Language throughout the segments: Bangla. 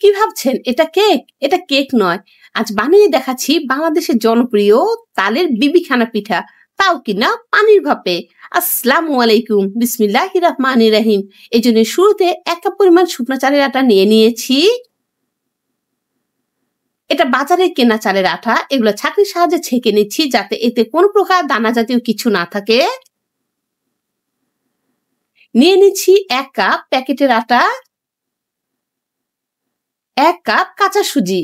কি ভাবছেন এটা কেক? এটা কেক নয়। আজ বানিয়ে দেখাচ্ছি বাংলাদেশের জনপ্রিয় তালের বিবিখানা পিঠা। তাও কিনা পানির ভাপে। আসসালামু আলাইকুম। বিসমিল্লাহির রহমানির রহিম। এজন্য শুরুতে ১ কাপ পরিমাণ শুকনো চালের আটা নিয়ে নিয়েছি। এটা বাজারে কেনা চালের আটা। এগুলো ছাঁকনির সাহায্যে ছেঁকে নিচ্ছি যাতে এতে কোনো প্রকার দানা জাতীয় কিছু না থাকে। নিয়ে নিচ্ছি ১ কাপ প্যাকেটের আটা, ১ কাপ কাঁচা সুজি।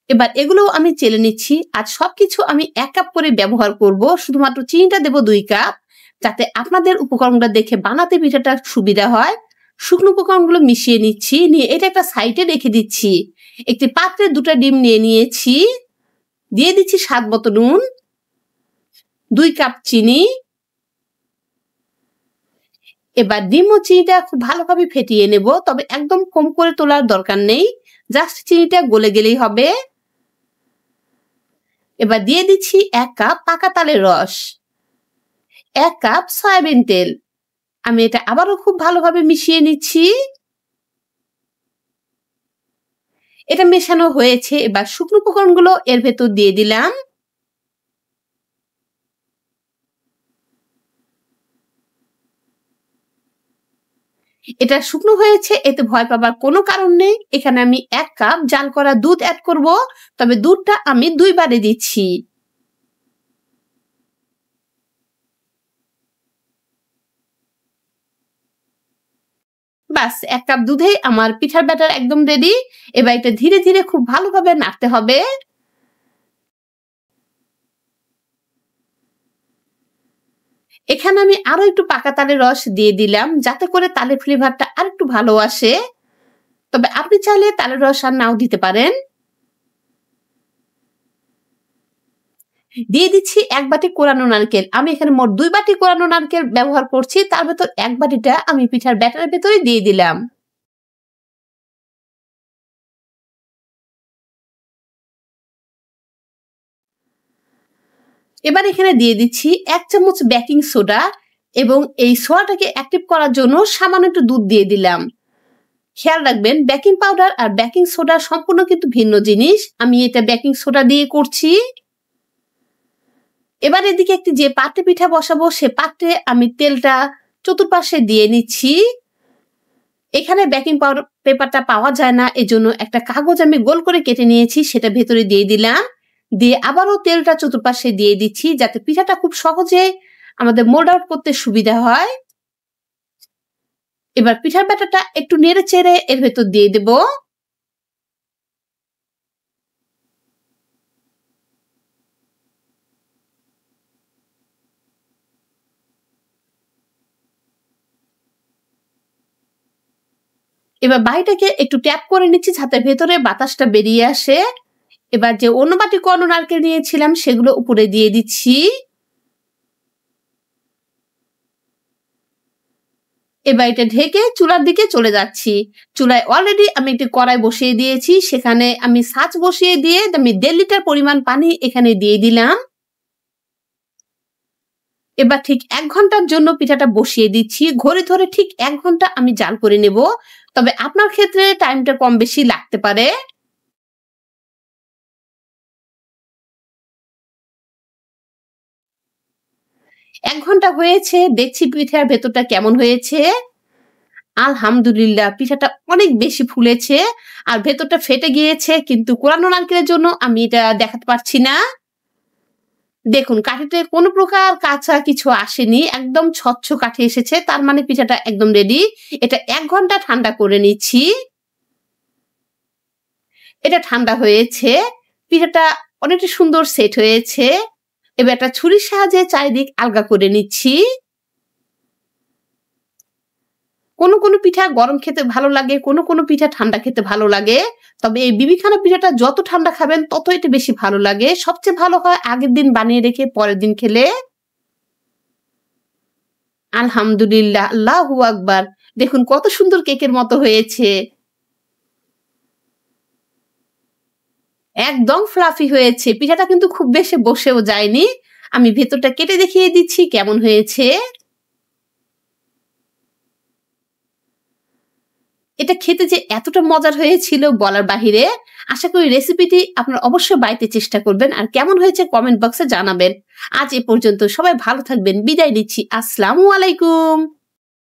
এবার এগুলো আমি চেলে নিচ্ছি। আজ সবকিছু আমি ১ কাপ করে ব্যবহার করব। শুধুমাত্র চিনিটা দেব ২ কাপ, যাতে আপনাদের উপকরণটা দেখে বানাতে পিঠাটা সুবিধা হয়। শুকনো উপকরণগুলো মিশিয়ে নিচ্ছি, নিয়ে এটা একটা সাইডে রেখে দিচ্ছি। একটি পাত্রে ২টা ডিম নিয়ে নিয়েছি। দিয়ে দিচ্ছি স্বাদ মতো নুন, ২ কাপ চিনি। এবার ডিম ও চিনিটা খুব ভালোভাবে ফেটিয়ে নেব, তবে একদম কম করে তোলার দরকার নেই। জাস্ট চিনিটা গলে গেলেই হবে। এবার দিয়ে দিচ্ছি ১ কাপ পাকা তালের রস, ১ কাপ সয়াবিন তেল। আমি এটা আবারও খুব ভালোভাবে মিশিয়ে নিচ্ছি। এটা মেশানো হয়েছে। এবার শুকনো উপকরণগুলো এর ভেতর দিয়ে দিলাম। এটা শুকনো হয়েছে, এতে ভয় পাবার কোনো কারণ নেই। এখানে আমি ১ কাপ জাল করা দুধ অ্যাড করব, তবে দুধটা আমি ২ বারে দিচ্ছি। বাস ১ কাপ দুধেই আমার পিঠার ব্যাটার একদম রেডি। এবার এটা ধীরে ধীরে খুব ভালোভাবে নাড়তে হবে। এখানে আমি আরো একটু পাকা তালের রস দিয়ে দিলাম, যাতে করে তালের ফ্লেভারটা আরেকটু ভালো আসে। তবে আপনি চাইলে তালের রস আর নাও দিতে পারেন। দিয়ে দিচ্ছি ১ বাটি কোরানো নারকেল। আমি এখানে মোট ২ বাটি কোরানো নারকেল ব্যবহার করছি। তার ভেতর ১ বাটিটা আমি পিঠার ব্যাটারের ভেতরে দিয়ে দিলাম। এবার এখানে দিয়ে দিচ্ছি ১ চামচ বেকিং সোডা, এবং এই সোডাটাকে অ্যাক্টিভ করার জন্য সামান্য একটু দুধ দিয়ে দিলাম। খেয়াল রাখবেন, বেকিং পাউডার আর বেকিং সোডা সম্পূর্ণ কিন্তু ভিন্ন জিনিস। আমি এটা বেকিং সোডা দিয়ে করছি। এবার এদিকে একটি যে পাত্রে পিঠা বসাবো, সে পাত্রে আমি তেলটা চতুর্পাশে দিয়ে নিচ্ছি। এখানে বেকিং পাউডার পেপারটা পাওয়া যায় না, এজন্য একটা কাগজ আমি গোল করে কেটে নিয়েছি, সেটা ভেতরে দিয়ে দিলাম। দিয়ে আবারও তেলটা চতুর্পাশে দিয়ে দিচ্ছি, যাতে পিঠাটা খুব সহজে আমাদের মোল্ড আউট করতে সুবিধা হয়। এবার পিঠার ব্যাটারটা একটু নেড়ে চেড়ে এর ভেতর দিয়ে দেব। এবার বাটিটাকে একটু ট্যাপ করে নিচ্ছি, যাতে ভেতরে বাতাসটা বেরিয়ে আসে। এবার যে অন্য বাটি কোরানো নারকেল নিয়েছিলাম, সেগুলো উপরে দিয়ে দিচ্ছি। এবার এটা ঢেকে চুলার দিকে চলে যাচ্ছি। চুলায় অলরেডি আমি একটি কড়াই বসিয়ে দিয়েছি, সেখানে আমি ছাঁচ বসিয়ে দিয়ে আমি ১.৫ লিটার পরিমাণ পানি এখানে দিয়ে দিলাম। এবার ঠিক ১ ঘন্টার জন্য পিঠাটা বসিয়ে দিচ্ছি। ঘড়ি ধরে ঠিক ১ ঘন্টা আমি জাল করে নেব। তবে আপনার ক্ষেত্রে টাইমটা কম বেশি লাগতে পারে। ১ ঘন্টা হয়েছে, দেখছি পিঠার ভেতরটা কেমন হয়েছে। আলহামদুলিল্লাহ, পিঠাটা অনেক বেশি ফুলেছে আর ভেতরটা ফেটে গিয়েছে, কিন্তু কোরানো নারকেলের জন্য আমি এটা দেখাতে পারছি না। দেখুন, কাঠিতে কোনো প্রকার কাঁচা কিছু আসেনি, একদম স্বচ্ছ কাঠি এসেছে, তার মানে পিঠাটা একদম রেডি। এটা ১ ঘন্টা ঠান্ডা করে নিচ্ছি। এটা ঠান্ডা হয়েছে, পিঠাটা অনেকটা সুন্দর সেট হয়েছে। এবার একটা ছুরির সাহায্যে চারিদিক আলগা করে নিচ্ছি। কোনো পিঠা গরম খেতে ভালো লাগে, কোনো পিঠা ঠান্ডা খেতে ভালো লাগে। তবে এই বিবিখানা পিঠাটা যত ঠান্ডা খাবেন তত এটা বেশি ভালো লাগে। সবচেয়ে ভালো হয় আগের দিন বানিয়ে রেখে পরের দিন খেলে। আলহামদুলিল্লাহ, আল্লাহু আকবার। দেখুন কত সুন্দর কেকের মতো হয়েছে। একদম ফ্লাফি হয়েছে। পিঠাটা কিন্তু খুব বেশি বসেও যায়নি। আমি ভেতরটা কেটে দেখিয়ে দিচ্ছি কেমন হয়েছে। এটা খেতে যে এতটা মজার হয়েছিল বলার বাহিরে। আশা করি রেসিপিটি আপনারা অবশ্যই বাড়িতে চেষ্টা করবেন আর কেমন হয়েছে কমেন্ট বক্সে জানাবেন। আজ এ পর্যন্ত, সবাই ভালো থাকবেন, বিদায় নিচ্ছি। আসসালামু আলাইকুম।